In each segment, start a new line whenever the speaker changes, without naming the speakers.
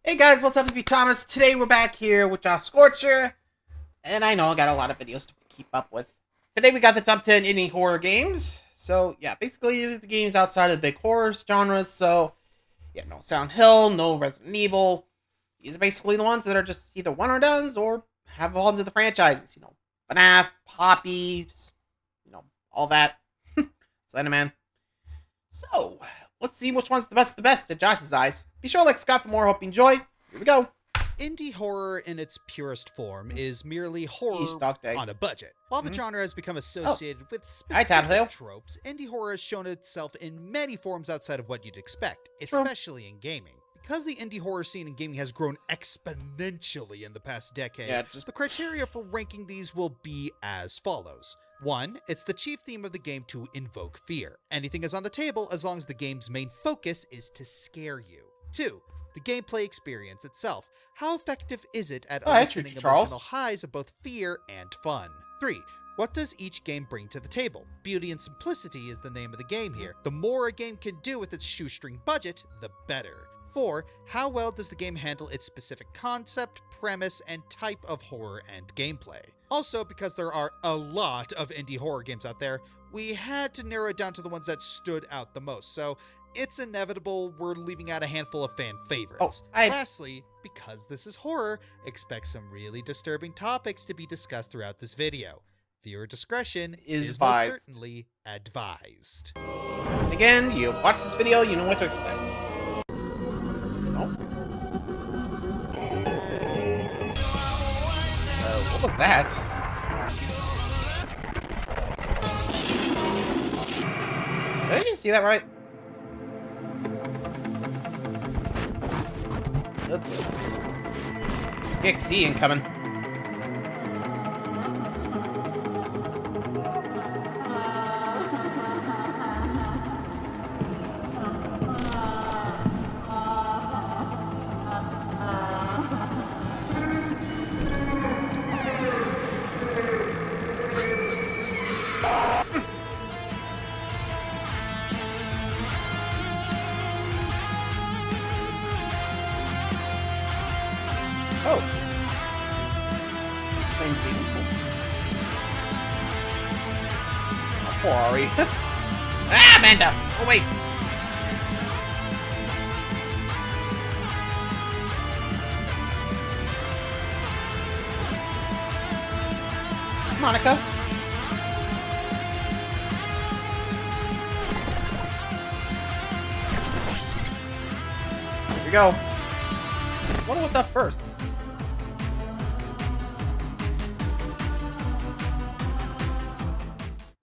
Hey guys, what's up? It's me, Thomas. Today we're back here with Scorcher, and I know I got a lot of videos to keep up with. Today we got the top 10 indie horror games. So yeah, basically these are the games outside of the big horror genres. So yeah, no Silent Hill, no Resident Evil. These are basically the ones that are just either one or dones or have evolved into the franchises. FNAF, Poppy, all that. Slenderman. So let's see which one's the best of the best in Josh's eyes. Be sure to like, subscribe for more. Hope you enjoy. Here we go.
Indie horror in its purest form is merely horror on a budget. While the genre has become associated with specific tropes, indie horror has shown itself in many forms outside of what you'd expect, especially in gaming. Because the indie horror scene in gaming has grown exponentially in the past decade, the criteria for ranking these will be as follows. 1. It's the chief theme of the game to invoke fear. Anything is on the table as long as the game's main focus is to scare you. 2. The gameplay experience itself. How effective is it at eliciting emotional highs of both fear and fun? 3. What does each game bring to the table? Beauty and simplicity is the name of the game here. The more a game can do with its shoestring budget, the better. 4. How well does the game handle its specific concept, premise, and type of horror and gameplay? Also, because there are a lot of indie horror games out there, we had to narrow it down to the ones that stood out the most, so it's inevitable we're leaving out a handful of fan favorites. Lastly, because this is horror, expect some really disturbing topics to be discussed throughout this video. Viewer discretion is most certainly advised.
And again, you watch this video, you know what to expect. What was that? Did I just see that right? XC incoming. Oh. Oh, poor Ari. Ah, Amanda! Oh, wait. Monica. Here we go. I wonder what's up first.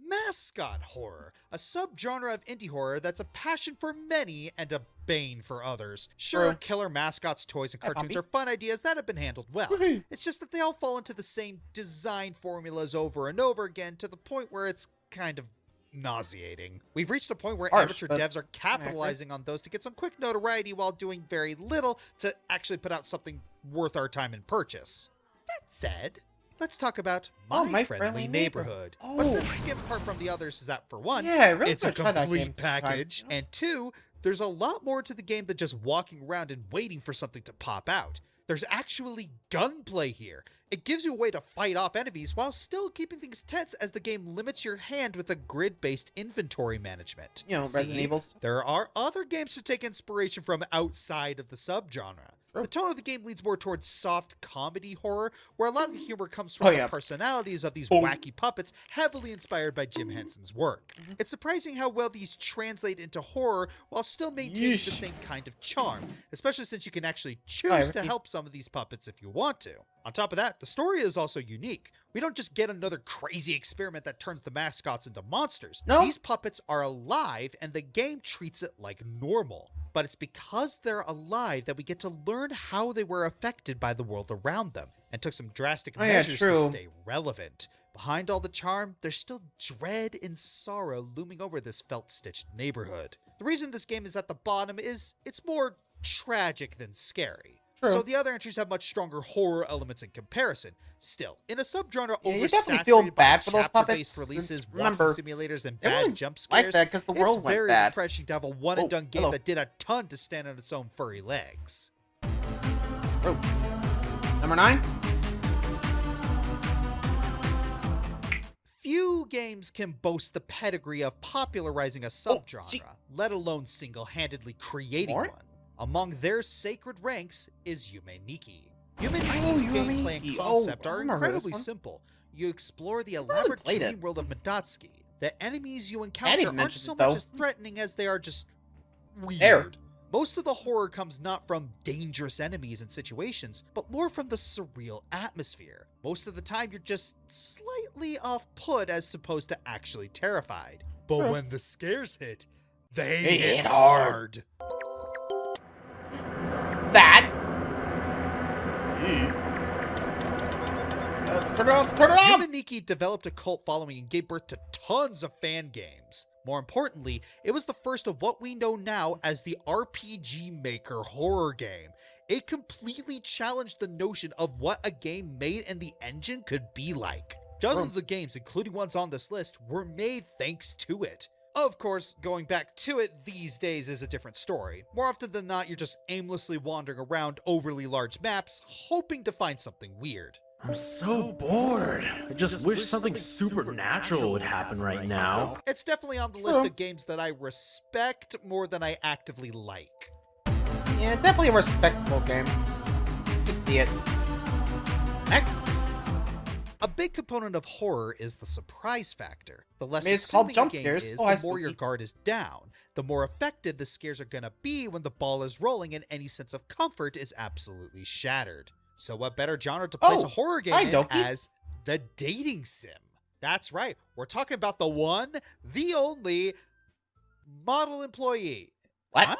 Mascot horror, a subgenre of indie horror that's a passion for many and a bane for others. Sure, killer mascots, toys, and cartoons are fun ideas that have been handled well. It's just that they all fall into the same design formulas over and over again to the point where it's kind of nauseating. We've reached a point where amateur devs are capitalizing on those to get some quick notoriety while doing very little to actually put out something worth our time and purchase. That said, let's talk about My Friendly Neighborhood. What sets Skim apart from the others is that, for one, it's a complete package, and 2, there's a lot more to the game than just walking around and waiting for something to pop out. There's actually gunplay here. It gives you a way to fight off enemies while still keeping things tense as the game limits your hand with a grid-based inventory management.
Resident Evil.
There are other games to take inspiration from outside of the subgenre. The tone of the game leans more towards soft comedy horror, where a lot of the humor comes from the personalities of these wacky puppets, heavily inspired by Jim Henson's work. It's surprising how well these translate into horror while still maintaining the same kind of charm, especially since you can actually choose to help some of these puppets if you want to. On top of that, the story is also unique. We don't just get another crazy experiment that turns the mascots into monsters. These puppets are alive, and the game treats it like normal. But it's because they're alive that we get to learn how they were affected by the world around them, and took some drastic measures to stay relevant. Behind all the charm, there's still dread and sorrow looming over this felt-stitched neighborhood. The reason this game is at the bottom is it's more tragic than scary. So the other entries have much stronger horror elements in comparison. Still, in a subgenre oversaturated by chapter-based releases, walking simulators, and bad jump scares, it's very refreshing to have a one-and-done game that did a ton to stand on its own furry legs.
Oh. Number 9?
Few games can boast the pedigree of popularizing a subgenre, let alone single-handedly creating one. Among their sacred ranks is Yume Nikki. Yume Nikki's gameplay and concept are incredibly simple. You explore the elaborate dream world of Midatsuki. The enemies you encounter aren't so much as threatening as they are just weird. Most of the horror comes not from dangerous enemies and situations, but more from the surreal atmosphere. Most of the time, you're just slightly off-put as opposed to actually terrified. But when the scares hit, they hit hard.
That? Turn it off! Turn it off!
Yume Nikki developed a cult following and gave birth to tons of fan games. More importantly, it was the first of what we know now as the RPG Maker horror game. It completely challenged the notion of what a game made in the engine could be like. Dozens of games, including ones on this list, were made thanks to it. Of course, going back to it these days is a different story. More often than not, you're just aimlessly wandering around overly large maps, hoping to find something weird.
I'm so bored. I just wish something supernatural would happen right now.
It's definitely on the list of games that I respect more than I actively like.
Yeah, definitely a respectable game. You can see it. Next.
A big component of horror is the surprise factor. The less
it's called
assuming
jump
a game
scares.
is,
Oh,
the more your guard is down. The more effective the scares are gonna be when the ball is rolling and any sense of comfort is absolutely shattered. So what better genre to place a horror game in as the dating sim? That's right, we're talking about the one, the only, Model Employee.
What?
Huh?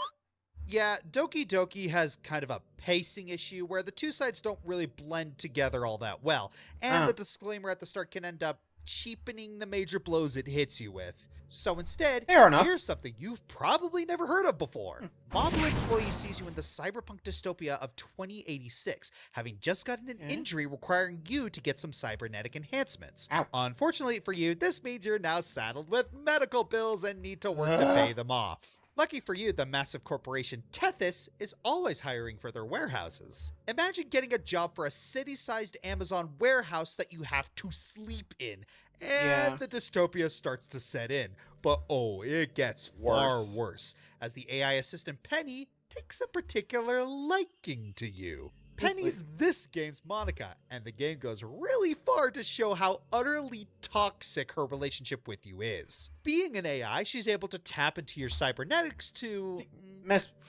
Yeah, Doki Doki has kind of a pacing issue where the two sides don't really blend together all that well, and the disclaimer at the start can end up cheapening the major blows it hits you with. So instead, here's something you've probably never heard of before. Model Employee sees you in the cyberpunk dystopia of 2086, having just gotten an injury requiring you to get some cybernetic enhancements. Unfortunately for you, this means you're now saddled with medical bills and need to work to pay them off. Lucky for you, the massive corporation Tethys is always hiring for their warehouses. Imagine getting a job for a city-sized Amazon warehouse that you have to sleep in, and the dystopia starts to set in. But oh, it gets far worse, as the AI assistant Penny takes a particular liking to you. Penny's this game's Monica, and the game goes really far to show how utterly toxic her relationship with you is. Being an AI, she's able to tap into your cybernetics to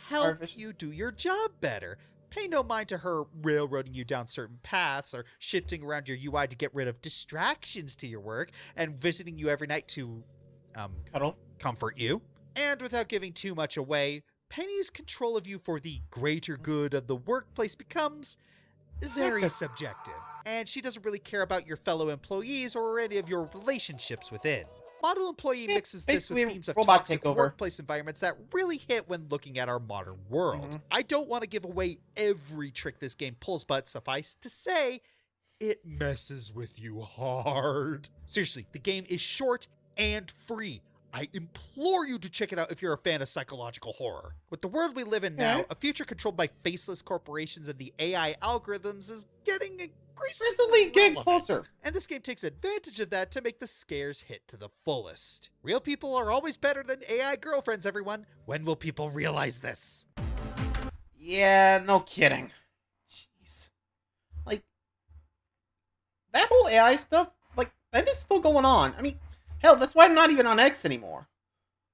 help you do your job better. Pay no mind to her railroading you down certain paths or shifting around your UI to get rid of distractions to your work and visiting you every night to, comfort you. And without giving too much away, Penny's control of you for the greater good of the workplace becomes very subjective, and she doesn't really care about your fellow employees or any of your relationships within. Model Employee mixes this with themes of toxic workplace environments that really hit when looking at our modern world. I don't want to give away every trick this game pulls, but suffice to say, it messes with you hard. Seriously, the game is short and free. I implore you to check it out if you're a fan of psychological horror. With the world we live in now, a future controlled by faceless corporations and the AI algorithms is getting increasingly closer. And this game takes advantage of that to make the scares hit to the fullest. Real people are always better than AI girlfriends, everyone. When will people realize this?
Yeah, no kidding. Jeez. Like, that whole AI stuff, like, that is still going on. I mean, hell, that's why I'm not even on X anymore.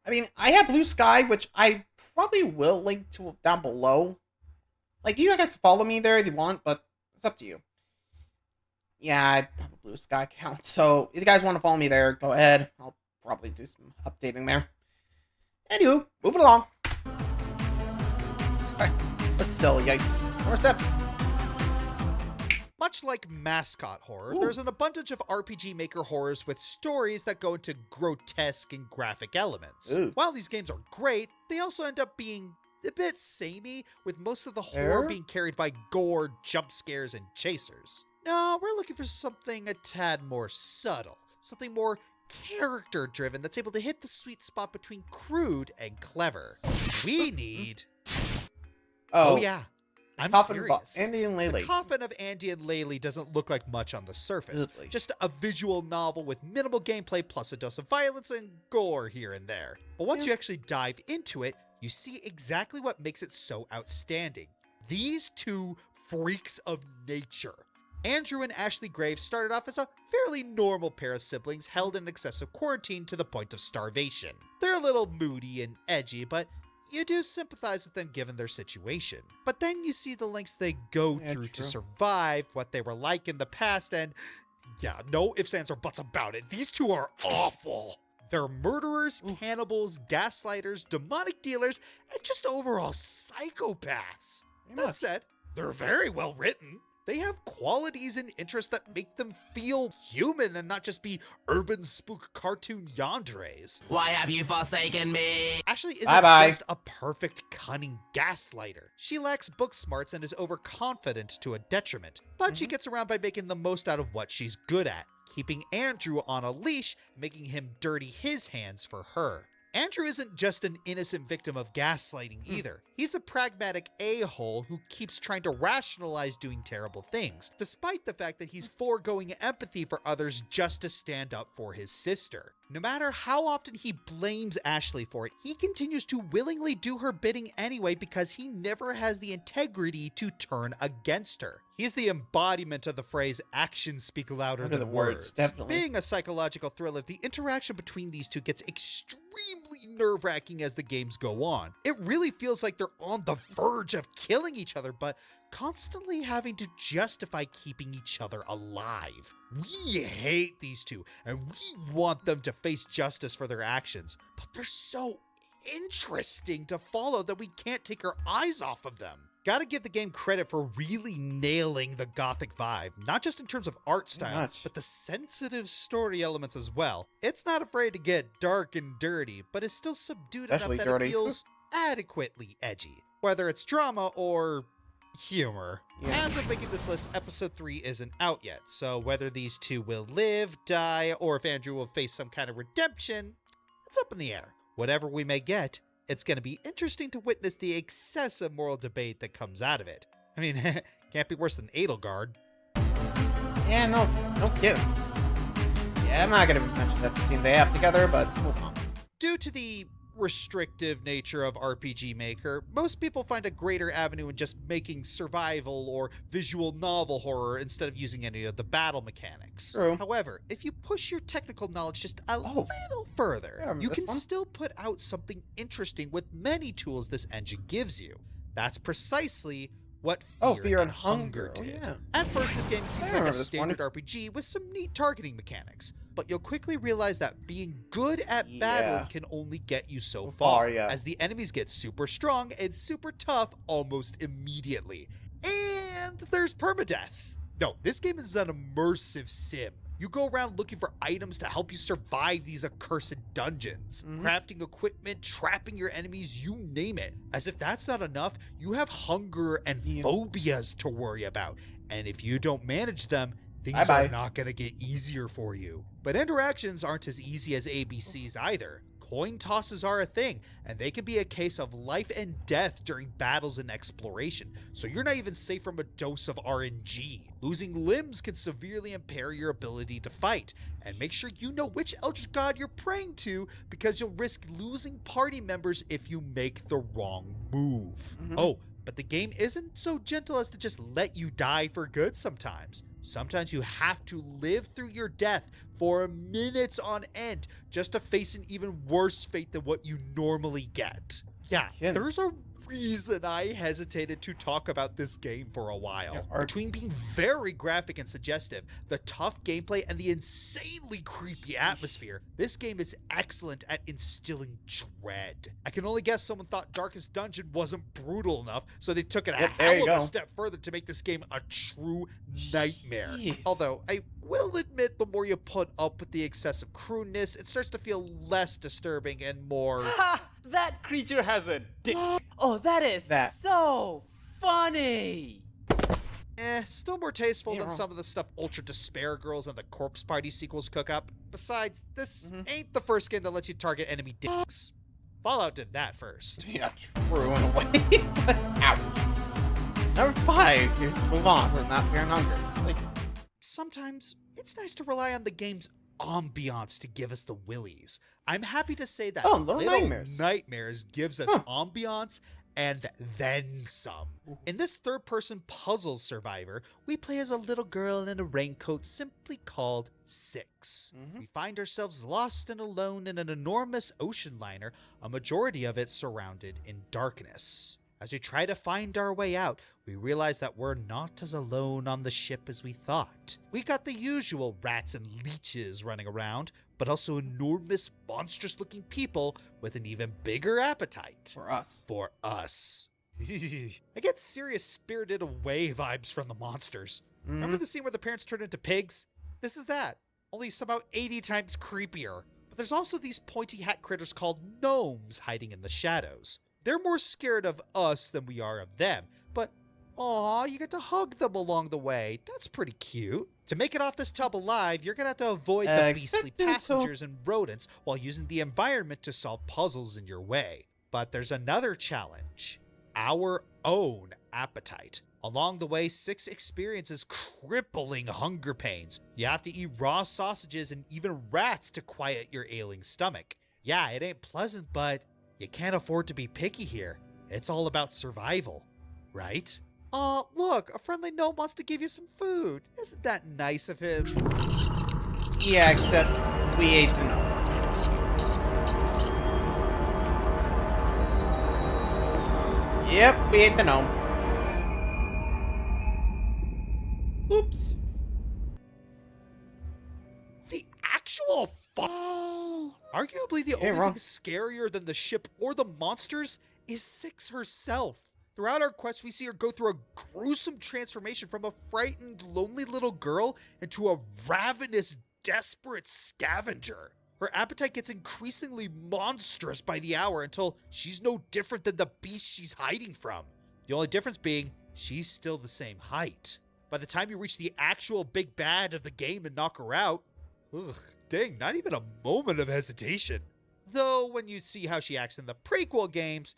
I mean, I have Blue Sky, which I probably will link to down below. Like, you guys follow me there if you want, but it's up to you. Yeah, I have a Blue Sky account, so if you guys want to follow me there, go ahead. I'll probably do some updating there. Anywho, moving along. Sorry, but still, yikes. Number 7.
Much like mascot horror, there's an abundance of RPG Maker horrors with stories that go into grotesque and graphic elements. While these games are great, they also end up being a bit samey, with most of the horror being carried by gore, jump scares, and chasers. No, we're looking for something a tad more subtle, something more character-driven that's able to hit the sweet spot between crude and clever. We need... Oh yeah, I'm
Coffin
serious.
Andy and Leyley.
The Coffin of Andy and Leyley doesn't look like much on the surface.
Really?
Just a visual novel with minimal gameplay plus a dose of violence and gore here and there. But once you actually dive into it, you see exactly what makes it so outstanding. These two freaks of nature. Andrew and Ashley Graves started off as a fairly normal pair of siblings held in excessive quarantine to the point of starvation. They're a little moody and edgy, but you do sympathize with them given their situation. But then you see the lengths they go through to survive, what they were like in the past, and yeah, no ifs, ands, or buts about it. These two are awful. They're murderers, cannibals, gaslighters, demonic dealers, and just overall psychopaths. That said, they're very well written. They have qualities and interests that make them feel human and not just be urban spook cartoon yanderes.
Why have you forsaken me?
Ashley isn't just a perfect, cunning gaslighter. She lacks book smarts and is overconfident to a detriment, but she gets around by making the most out of what she's good at, keeping Andrew on a leash and making him dirty his hands for her. Andrew isn't just an innocent victim of gaslighting either. He's a pragmatic a-hole who keeps trying to rationalize doing terrible things, despite the fact that he's foregoing empathy for others just to stand up for his sister. No matter how often he blames Ashley for it, he continues to willingly do her bidding anyway because he never has the integrity to turn against her. He's the embodiment of the phrase, actions speak louder than words.
Definitely.
Being a psychological thriller, the interaction between these two gets extremely nerve-wracking as the games go on. It really feels like they're on the verge of killing each other, but constantly having to justify keeping each other alive. We hate these two, and we want them to face justice for their actions, but they're so interesting to follow that we can't take our eyes off of them. Gotta give the game credit for really nailing the gothic vibe, not just in terms of art style, but the sensitive story elements as well. It's not afraid to get dark and dirty, but is still subdued enough that it feels adequately edgy, whether it's drama or humor. As of making this list, episode 3 isn't out yet, so whether these two will live, die, or if Andrew will face some kind of redemption, it's up in the air. Whatever we may get, it's going to be interesting to witness the excessive moral debate that comes out of it. I mean, can't be worse than Edelgard.
Yeah, no kidding. Yeah, I'm not going to mention that scene they have together, but move on.
Due to the restrictive nature of RPG Maker, most people find a greater avenue in just making survival or visual novel horror instead of using any of the battle mechanics.
True.
However, if you push your technical knowledge just a little further, you can still put out something interesting with many tools this engine gives you. That's precisely what Fear and Hunger did. At first, this game seems like a standard RPG with some neat targeting mechanics, but you'll quickly realize that being good at battling can only get you so far, as the enemies get super strong and super tough almost immediately. And there's permadeath. No, this game is an immersive sim. You go around looking for items to help you survive these accursed dungeons, crafting equipment, trapping your enemies, you name it. As if that's not enough, you have hunger and phobias to worry about. And if you don't manage them, things are not going to get easier for you. But interactions aren't as easy as ABCs either. Coin tosses are a thing, and they can be a case of life and death during battles and exploration, so you're not even safe from a dose of RNG. Losing limbs can severely impair your ability to fight, and make sure you know which Eldritch God you're praying to, because you'll risk losing party members if you make the wrong move. Oh, but the game isn't so gentle as to just let you die for good sometimes. Sometimes you have to live through your death for minutes on end just to face an even worse fate than what you normally get. Yeah, there's a reason I hesitated to talk about this game for a while. Between being very graphic and suggestive, the tough gameplay, and the insanely creepy atmosphere, this game is excellent at instilling dread. I can only guess someone thought Darkest Dungeon wasn't brutal enough, so they took it a hell of a step further to make this game a true nightmare. Although, I will admit, the more you put up with the excessive crudeness, it starts to feel less disturbing and more...
Ha! That creature has a dick! Oh, that is so funny!
Still more tasteful than some of the stuff Ultra Despair Girls and the Corpse Party sequels cook up. Besides, this ain't the first game that lets you target enemy dicks. Fallout did that first.
Yeah, true in a way. Ouch. Number 5. Here's move on. We're not fearing hunger. Like,
sometimes it's nice to rely on the game's ambiance to give us the willies. I'm happy to say that
Little
Nightmares gives us ambiance and then some. In this third-person puzzle survivor, we play as a little girl in a raincoat simply called Six. We find ourselves lost and alone in an enormous ocean liner, a majority of it surrounded in darkness. As we try to find our way out, we realize that we're not as alone on the ship as we thought. We got the usual rats and leeches running around, but also enormous, monstrous-looking people with an even bigger appetite. For us. I get serious Spirited Away vibes from the monsters. Remember the scene where the parents turn into pigs? This is that, only somehow 80 times creepier. But there's also these pointy hat critters called gnomes hiding in the shadows. They're more scared of us than we are of them, but aw, you get to hug them along the way. That's pretty cute. To make it off this tub alive, you're gonna have to avoid the beastly passengers and rodents while using the environment to solve puzzles in your way. But there's another challenge: our own appetite. Along the way, Six experiences crippling hunger pains. You have to eat raw sausages and even rats to quiet your ailing stomach. Yeah, it ain't pleasant, but you can't afford to be picky here. It's all about survival, right? Aw, look, a friendly gnome wants to give you some food. Isn't that nice of him?
Yeah, except we ate the gnome. Yep, we ate the gnome. Oops.
The actual Arguably the only thing scarier than the ship or the monsters is Six herself. Throughout our quest, we see her go through a gruesome transformation from a frightened, lonely little girl into a ravenous, desperate scavenger. Her appetite gets increasingly monstrous by the hour until she's no different than the beast she's hiding from. The only difference being she's still the same height. By the time you reach the actual big bad of the game and knock her out, dang, not even a moment of hesitation. Though when you see how she acts in the prequel games,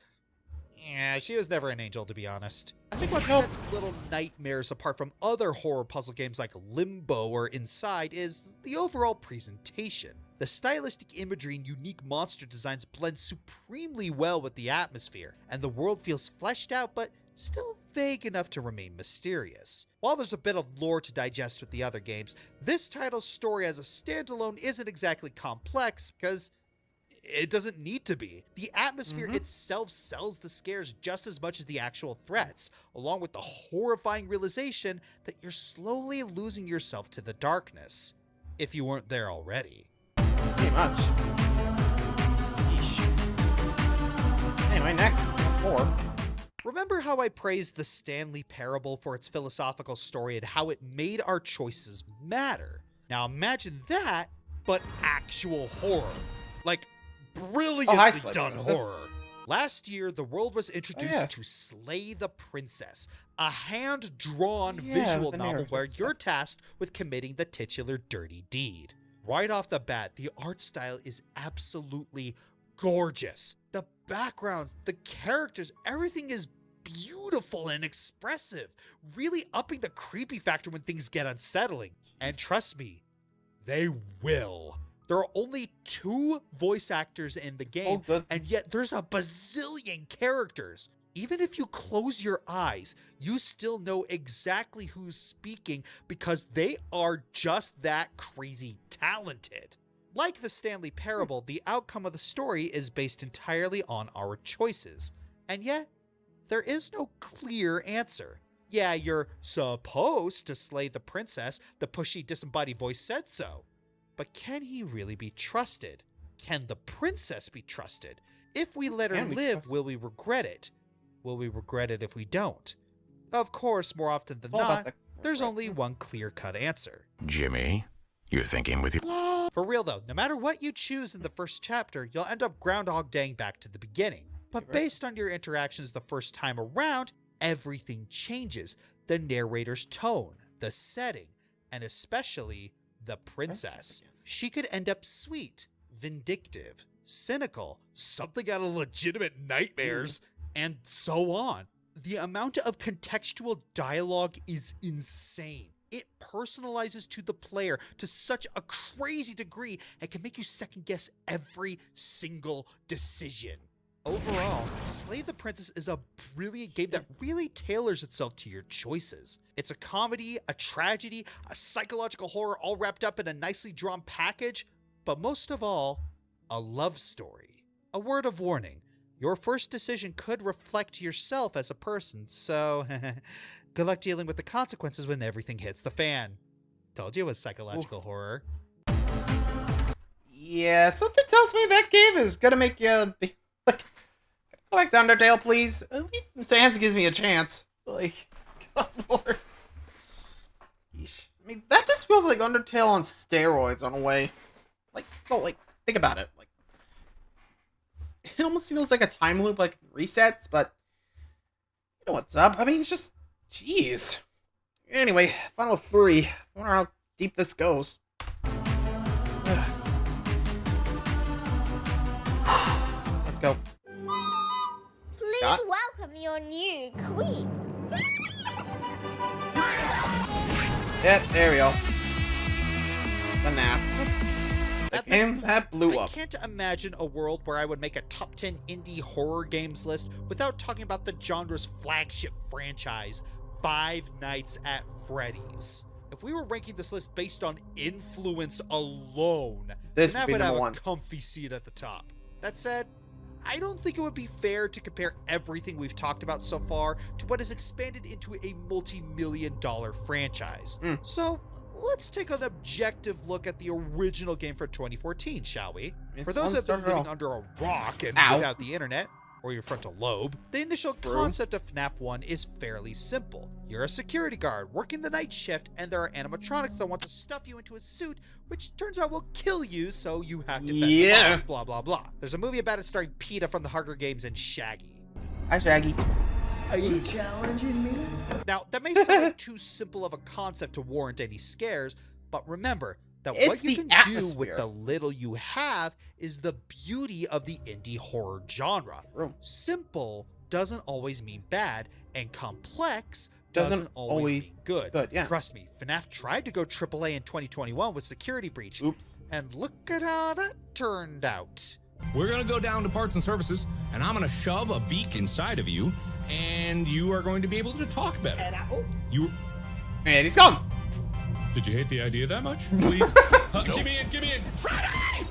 yeah, she was never an angel, to be honest. I think what sets Little Nightmares apart from other horror puzzle games like Limbo or Inside is the overall presentation. The stylistic imagery and unique monster designs blend supremely well with the atmosphere, and the world feels fleshed out but still vague enough to remain mysterious. While there's a bit of lore to digest with the other games, this title's story as a standalone isn't exactly complex because it doesn't need to be. The atmosphere itself sells the scares just as much as the actual threats, along with the horrifying realization that you're slowly losing yourself to the darkness, if you weren't there already.
Pretty much. Yeesh. Anyway, next, 4.
Remember how I praised the Stanley Parable for its philosophical story and how it made our choices matter? Now imagine that, but actual horror. Like, brilliantly done horror. Last year, the world was introduced to Slay the Princess, a hand-drawn visual novel where you're tasked with committing the titular dirty deed. Right off the bat, the art style is absolutely gorgeous. The backgrounds, the characters, everything is beautiful and expressive, really upping the creepy factor when things get unsettling. And trust me, they will. There are only 2 voice actors in the game, and yet there's a bazillion characters. Even if you close your eyes, you still know exactly who's speaking because they are just that crazy talented. Like the Stanley Parable, the outcome of the story is based entirely on our choices, and yet there is no clear answer. Yeah, you're supposed to slay the princess, the pushy, disembodied voice said so. But can he really be trusted? Can the princess be trusted? If we let her live, will we regret it? Will we regret it if we don't? Of course, more often than not, there's only one clear-cut answer.
Jimmy, you're thinking with your...
For real though, no matter what you choose in the first chapter, you'll end up Groundhog Daying back to the beginning. But based on your interactions the first time around, everything changes. The narrator's tone, the setting, and especially the princess. She could end up sweet, vindictive, cynical, something out of Legitimate Nightmares, and so on. the amount of contextual dialogue is insane. It personalizes to the player to such a crazy degree and can make you second guess every single decision. Overall, Slay the Princess is a brilliant game that really tailors itself to your choices. It's a comedy, a tragedy, a psychological horror all wrapped up in a nicely drawn package, but most of all, a love story. A word of warning, your first decision could reflect yourself as a person, so good luck dealing with the consequences when everything hits the fan. Told you it was psychological horror.
Yeah, something tells me that game is gonna make you be like, go back to Undertale, please. At least Sans gives me a chance. Like, God Lord. Yeesh. I mean, that just feels like Undertale on steroids on a way. Like, well, like, think about it. Like, it almost feels like a time loop, like resets, but you know what's up. I mean, it's just, jeez. Anyway, final 3. I wonder how deep this goes. Let's go.
Please
Scott?
welcome your new queen.
Yep, there we go. The nap. The game that blew up.
I can't imagine a world where I would make a top 10 indie horror games list without talking about the genre's flagship franchise, Five Nights at Freddy's. If we were ranking this list based on influence alone,
This
then I
would be
would have
number
a
1.
comfy seat at the top. That said, I don't think it would be fair to compare everything we've talked about so far to what has expanded into a multi-million-dollar franchise. So let's take an objective look at the original game for 2014, shall we? For those that have been living under a rock and without the internet, or your frontal lobe, the initial concept of FNAF 1 is fairly simple. You're a security guard working the night shift, and there are animatronics that want to stuff you into a suit, which turns out will kill you, so you have to fend them off, blah blah blah. There's a movie about it starring PETA from the Hunger Games and Shaggy.
Hi, Shaggy.
Are you challenging me?
Now, that may sound like too simple of a concept to warrant any scares, but remember that what you can do with the little you have is the beauty of the indie horror genre. Simple doesn't always mean bad, and complex doesn't always mean good. Trust me, FNAF tried to go AAA in 2021 with Security Breach. And look at how that turned out.
We're gonna go down to parts and services, and I'm gonna shove a beak inside of you, and you are going to be able to talk better.
And he's gone.
Did you hate the idea that much? Please, give me in. Freddy!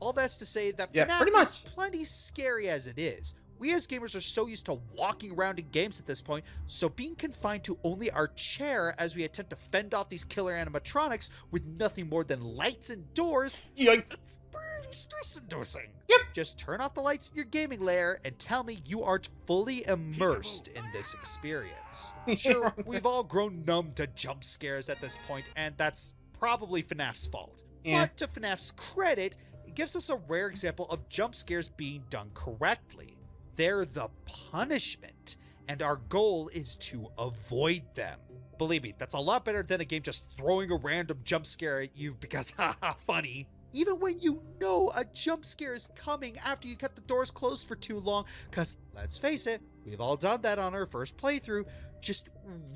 All that's to say that FNAF is plenty scary as it is. We as gamers are so used to walking around in games at this point, so being confined to only our chair as we attempt to fend off these killer animatronics with nothing more than lights and doors, it's pretty stress-inducing. Just turn off the lights in your gaming lair and tell me you aren't fully immersed in this experience. Sure, we've all grown numb to jump scares at this point, and that's probably FNAF's fault. But to FNAF's credit, it gives us a rare example of jump scares being done correctly. They're the punishment, and our goal is to avoid them. Believe me, that's a lot better than a game just throwing a random jump scare at you because haha, funny. Even when you know a jump scare is coming after you kept the doors closed for too long, because let's face it, we've all done that on our first playthrough. Just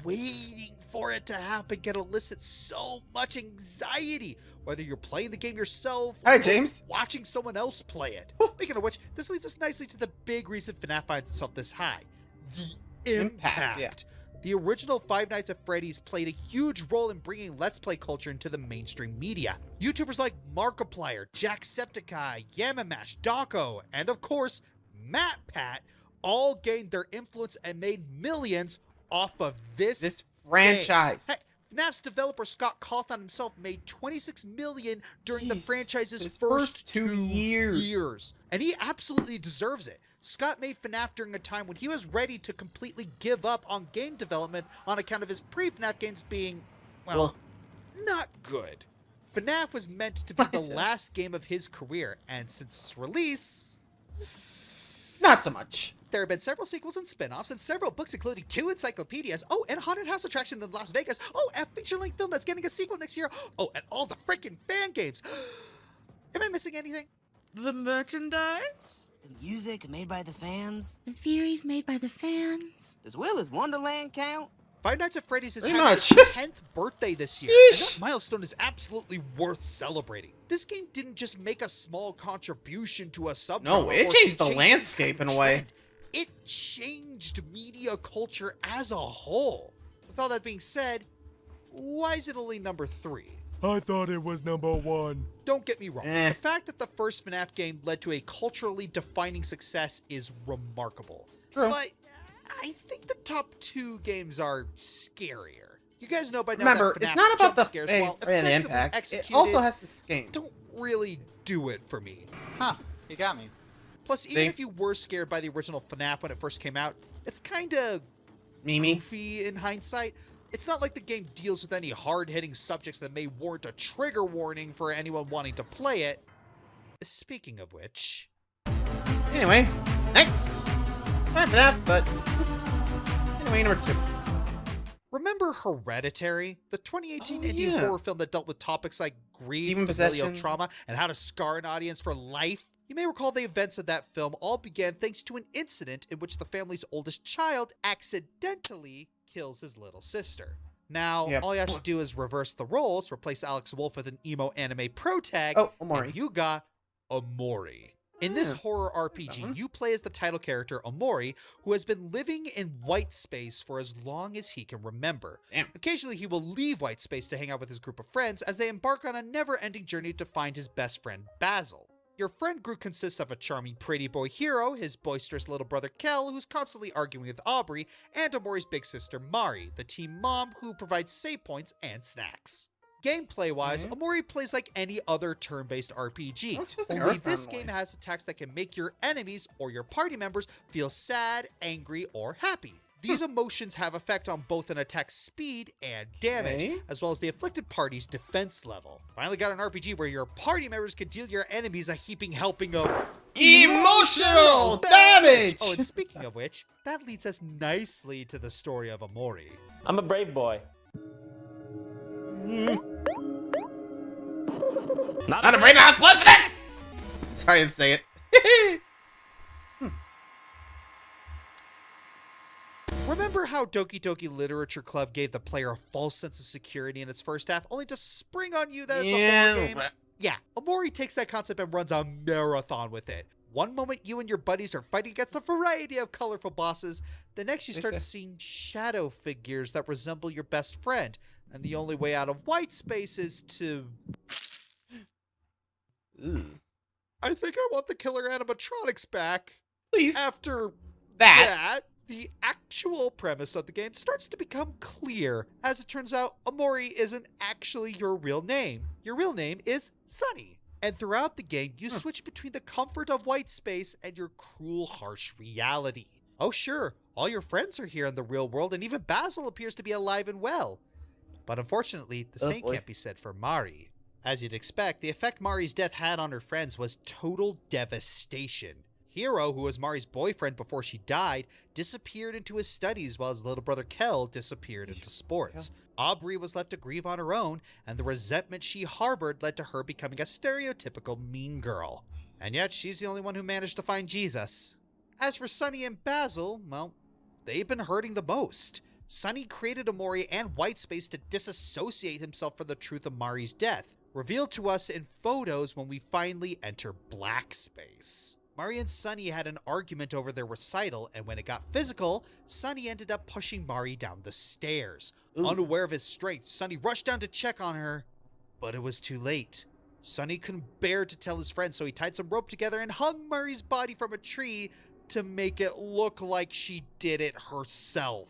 waiting for it to happen can elicit so much anxiety, whether you're playing the game yourself or watching someone else play it. Speaking of which, this leads us nicely to the big reason FNAF finds itself this high. The impact. The original Five Nights at Freddy's played a huge role in bringing Let's Play culture into the mainstream media. YouTubers like Markiplier, Jacksepticeye, Yamamash, Dawko, and of course, MatPat all gained their influence and made millions off of this
franchise.
Heck, FNAF's developer Scott Coffin himself made $26 million during the franchise's first 2 years. And he absolutely deserves it. Scott made FNAF during a time when he was ready to completely give up on game development on account of his pre-FNAF games being, well, not good. FNAF was meant to be the last game of his career, and since its release,
not so much.
There have been several sequels and spin-offs, and several books, including 2 encyclopedias. Oh, and a haunted house attraction in Las Vegas. Oh, and a feature-length film that's getting a sequel next year. Oh, and all the freaking fan games. Am I missing anything?
The merchandise?
The music made by the fans?
The theories made by the fans?
Does Willy's Wonderland count?
Five Nights at Freddy's is
Pretty
having
much.
its 10th birthday this year, and that milestone is absolutely worth celebrating. This game didn't just make a small contribution to a subgenre.
No, it changed the landscape in a way.
It changed media culture as a whole. With all that being said, why is it only number 3?
I thought it was number 1.
Don't get me wrong. The fact that the first FNAF game led to a culturally defining success is remarkable.
True.
But I think the top 2 games are scarier. You guys know by now
Remember,
that FNAF
it's not about the
scares,
fame
while
or the
effectively
impact. It
executed,
also has the scheme.
don't really do it for me.
Huh, you got me.
Plus, even if you were scared by the original FNAF when it first came out, it's kinda goofy in hindsight. It's not like the game deals with any hard-hitting subjects that may warrant a trigger warning for anyone wanting to play it. Speaking of which...
Anyway, next. Not FNAF, but... Anyway, number 2.
Remember Hereditary? The 2018 indie horror film that dealt with topics like grief,
Demon
familial
possession.
trauma, and how to scar an audience for life? You may recall the events of that film all began thanks to an incident in which the family's oldest child accidentally kills his little sister. Now, all you have to do is reverse the roles, replace Alex Wolff with an emo anime protag,
Omori.
and you got Omori. In this horror RPG, you play as the title character, Omori, who has been living in white space for as long as he can remember. Occasionally, he will leave white space to hang out with his group of friends as they embark on a never-ending journey to find his best friend, Basil. Your friend group consists of a charming pretty boy hero, his boisterous little brother Kel, who's constantly arguing with Aubrey, and Omori's big sister Mari, the team mom who provides save points and snacks. Gameplay-wise, Omori plays like any other turn-based RPG, only this game has attacks that can make your enemies or your party members feel sad, angry, or happy. These emotions have effect on both an attack's speed and damage, as well as the afflicted party's defense level. Finally got an RPG where your party members can deal your enemies a heaping helping of
emotional damage!
Oh, and speaking of which, that leads us nicely to the story of Omori.
I'm a brave boy.
Not a brain out blood for this! Sorry to say it.
Remember how Doki Doki Literature Club gave the player a false sense of security in its first half, only to spring on you that it's a horror game? Yeah, Omori takes that concept and runs a marathon with it. One moment you and your buddies are fighting against a variety of colorful bosses, the next you start seeing shadow figures that resemble your best friend, and the only way out of white space is to... I think I want the killer animatronics back.
Please.
After that, the actual premise of the game starts to become clear. As it turns out, Omori isn't actually your real name. Your real name is Sunny. And throughout the game, you switch between the comfort of white space and your cruel, harsh reality. Oh sure, all your friends are here in the real world, and even Basil appears to be alive and well. But unfortunately, the same can't be said for Mari. As you'd expect, the effect Mari's death had on her friends was total devastation. Hiro, who was Mari's boyfriend before she died, disappeared into his studies while his little brother Kel disappeared into sports. Aubrey was left to grieve on her own, and the resentment she harbored led to her becoming a stereotypical mean girl. And yet, she's the only one who managed to find Jesus. As for Sunny and Basil, well, they've been hurting the most. Sunny created Omori and Whitespace to disassociate himself from the truth of Mari's death, revealed to us in photos when we finally enter Black Space. Mari and Sunny had an argument over their recital, and when it got physical, Sunny ended up pushing Mari down the stairs. Unaware of his strength, Sunny rushed down to check on her, but it was too late. Sunny couldn't bear to tell his friends, so he tied some rope together and hung Mari's body from a tree to make it look like she did it herself.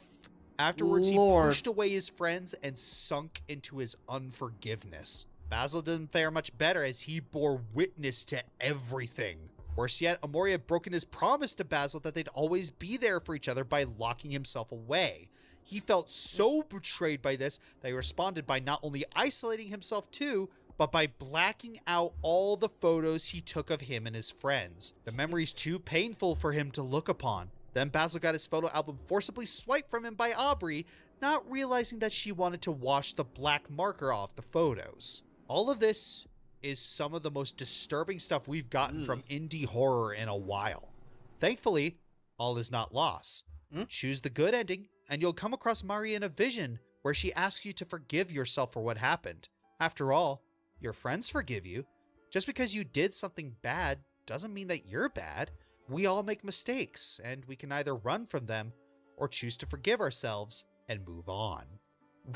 Afterwards, he pushed away his friends and sunk into his unforgiveness. Basil didn't fare much better as he bore witness to everything. Worse yet, Omori had broken his promise to Basil that they'd always be there for each other by locking himself away. He felt so betrayed by this that he responded by not only isolating himself too, but by blacking out all the photos he took of him and his friends. The memory's too painful for him to look upon. Then Basil got his photo album forcibly swiped from him by Aubrey, not realizing that she wanted to wash the black marker off the photos. All of this is some of the most disturbing stuff we've gotten from indie horror in a while. Thankfully, all is not lost. Choose the good ending, and you'll come across Mari in a vision where she asks you to forgive yourself for what happened. After all, your friends forgive you. Just because you did something bad doesn't mean that you're bad. We all make mistakes, and we can either run from them or choose to forgive ourselves and move on.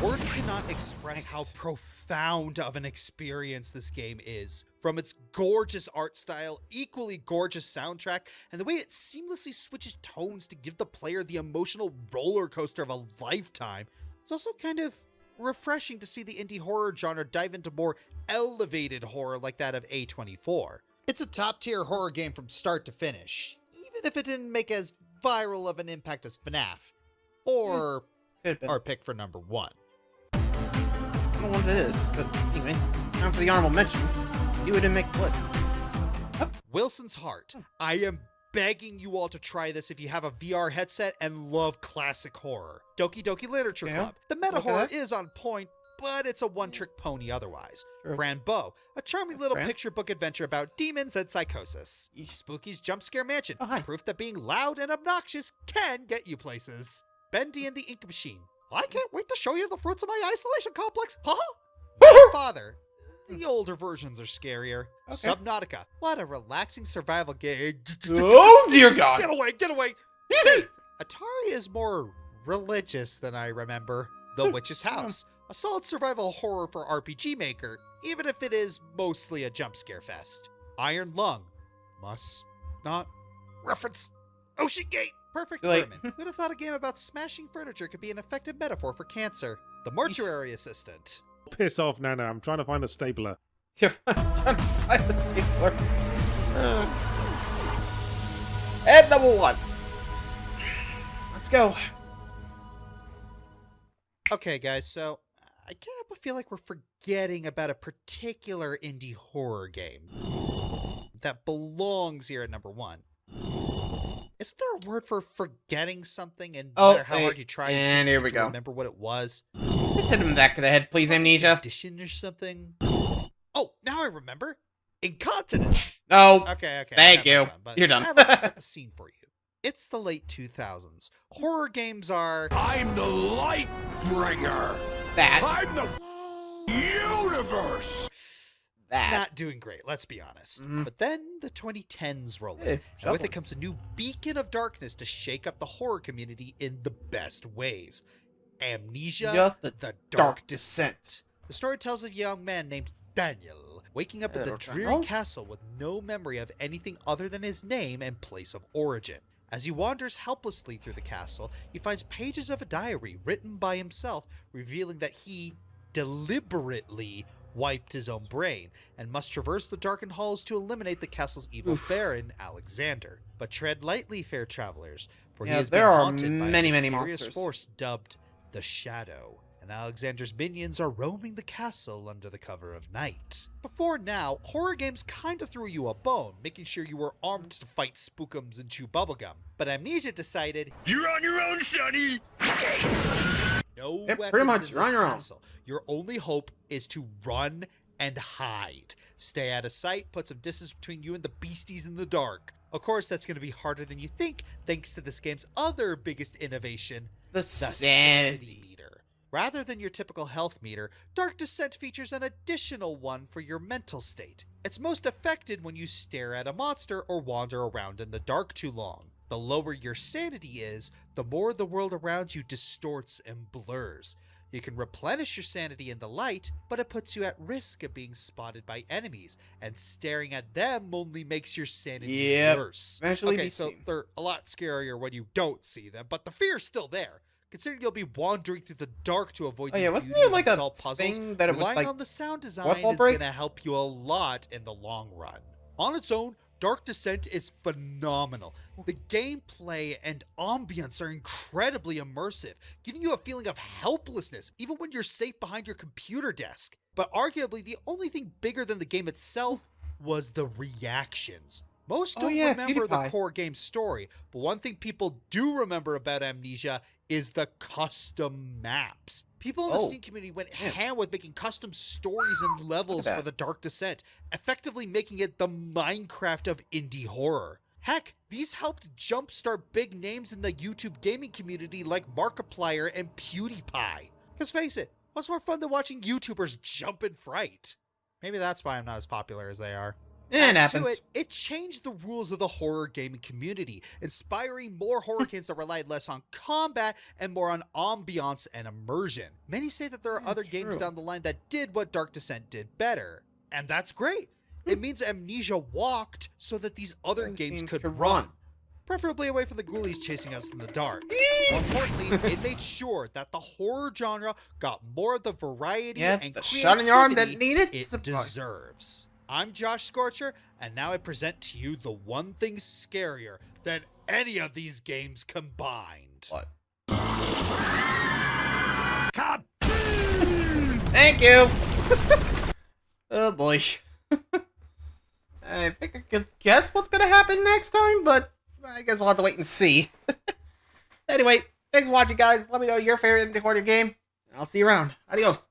Words cannot express how profound of an experience this game is. From its gorgeous art style, equally gorgeous soundtrack, and the way it seamlessly switches tones to give the player the emotional roller coaster of a lifetime, it's also kind of refreshing to see the indie horror genre dive into more elevated horror like that of A24. It's a top-tier horror game from start to finish, even if it didn't make as viral of an impact as FNAF, or our pick for number 1.
I don't know what it is, but anyway, time for the honorable mentions. You didn't make the list.
Wilson's Heart. I am begging you all to try this if you have a VR headset and love classic horror. Doki Doki Literature Club. The meta horror is on point, but it's a one-trick pony otherwise. Fran Bow, a charming little picture book adventure about demons and psychosis. Spooky's Jump Scare Mansion, proof that being loud and obnoxious can get you places. Bendy and the Ink Machine. I can't wait to show you the fruits of my isolation complex. Father. The older versions are scarier. Subnautica. What a relaxing survival game.
Oh, dear God.
Get away, get away. Faith. Atari is more religious than I remember. The Witch's House. A solid survival horror for RPG Maker, even if it is mostly a jump scare fest. Iron Lung. Must not reference Ocean Gate. Perfect Vermin. Who'd have thought a game about smashing furniture could be an effective metaphor for cancer? The Mortuary Assistant.
Piss off, Nana. I'm trying to find a stapler.
You're trying to find a stapler. And number 1. Let's go.
Okay, guys, so I can't help but feel like we're forgetting about a particular indie horror game that belongs here at number 1. Isn't there a word for forgetting something and no matter how hard you try
and here we go.
Remember what it was?
Just hit him back of the head, please, Amnesia.
Addition or something? Oh, now I remember. Incontinent.
No.
Okay.
Thank you. You're done.
I'd like to set the scene for you. It's the late 2000s. Horror games are...
I'm the light bringer. I'm the universe.
Not doing great, let's be honest. But then the 2010s roll in, and with it comes a new beacon of darkness to shake up the horror community in the best ways. Amnesia, the Dark Descent. The story tells of a young man named Daniel, waking up in the dreary castle with no memory of anything other than his name and place of origin. As he wanders helplessly through the castle, he finds pages of a diary written by himself, revealing that he deliberately wiped his own brain, and must traverse the darkened halls to eliminate the castle's evil baron, Alexander. But tread lightly, fair travelers, for he has been haunted by a mysterious force dubbed the Shadow, and Alexander's minions are roaming the castle under the cover of night. Before now, horror games kinda threw you a bone, making sure you were armed to fight spookums and chew bubblegum. But Amnesia decided, you're on your own, sonny! No weapons
pretty much,
in
you're on
this
your own.
castle. Your only hope is to run and hide. Stay out of sight, put some distance between you and the beasties in the dark. Of course, that's going to be harder than you think, thanks to this game's other biggest innovation, the sanity meter. Rather than your typical health meter, Dark Descent features an additional one for your mental state. It's most affected when you stare at a monster or wander around in the dark too long. The lower your sanity is, the more the world around you distorts and blurs. You can replenish your sanity in the light, but it puts you at risk of being spotted by enemies, and staring at them only makes your sanity worse. Okay, so they're a lot scarier when you don't see them, but the fear's still there. Considering you'll be wandering through the dark to avoid these beauties and solve puzzles, relying on the sound design is going to help you a lot in the long run. On its own, Dark Descent is phenomenal. The gameplay and ambience are incredibly immersive, giving you a feeling of helplessness even when you're safe behind your computer desk. But arguably the only thing bigger than the game itself was the reactions. Most don't remember the core game story, but one thing people do remember about Amnesia is the custom maps. People in the Steam community went ham with making custom stories and levels for the Dark Descent, effectively making it the Minecraft of indie horror. Heck, these helped jumpstart big names in the YouTube gaming community like Markiplier and PewDiePie. Because face it, what's more fun than watching YouTubers jump in fright? Maybe that's why I'm not as popular as they are. It changed the rules of the horror gaming community, inspiring more horror games that relied less on combat and more on ambiance and immersion. Many say that there are other games down the line that did what Dark Descent did better. And that's great. It means Amnesia walked so that these other games could run. Preferably away from the ghoulies chasing us in the dark. More importantly, it made sure that the horror genre got more of the variety and creativity it deserves. I'm Josh Scorcher, and now I present to you the one thing scarier than any of these games combined.
What? Thank you! Oh boy. I think I can guess what's gonna happen next time, but I guess we'll have to wait and see. Anyway, thanks for watching, guys. Let me know your favorite indie horror game, and I'll see you around. Adios.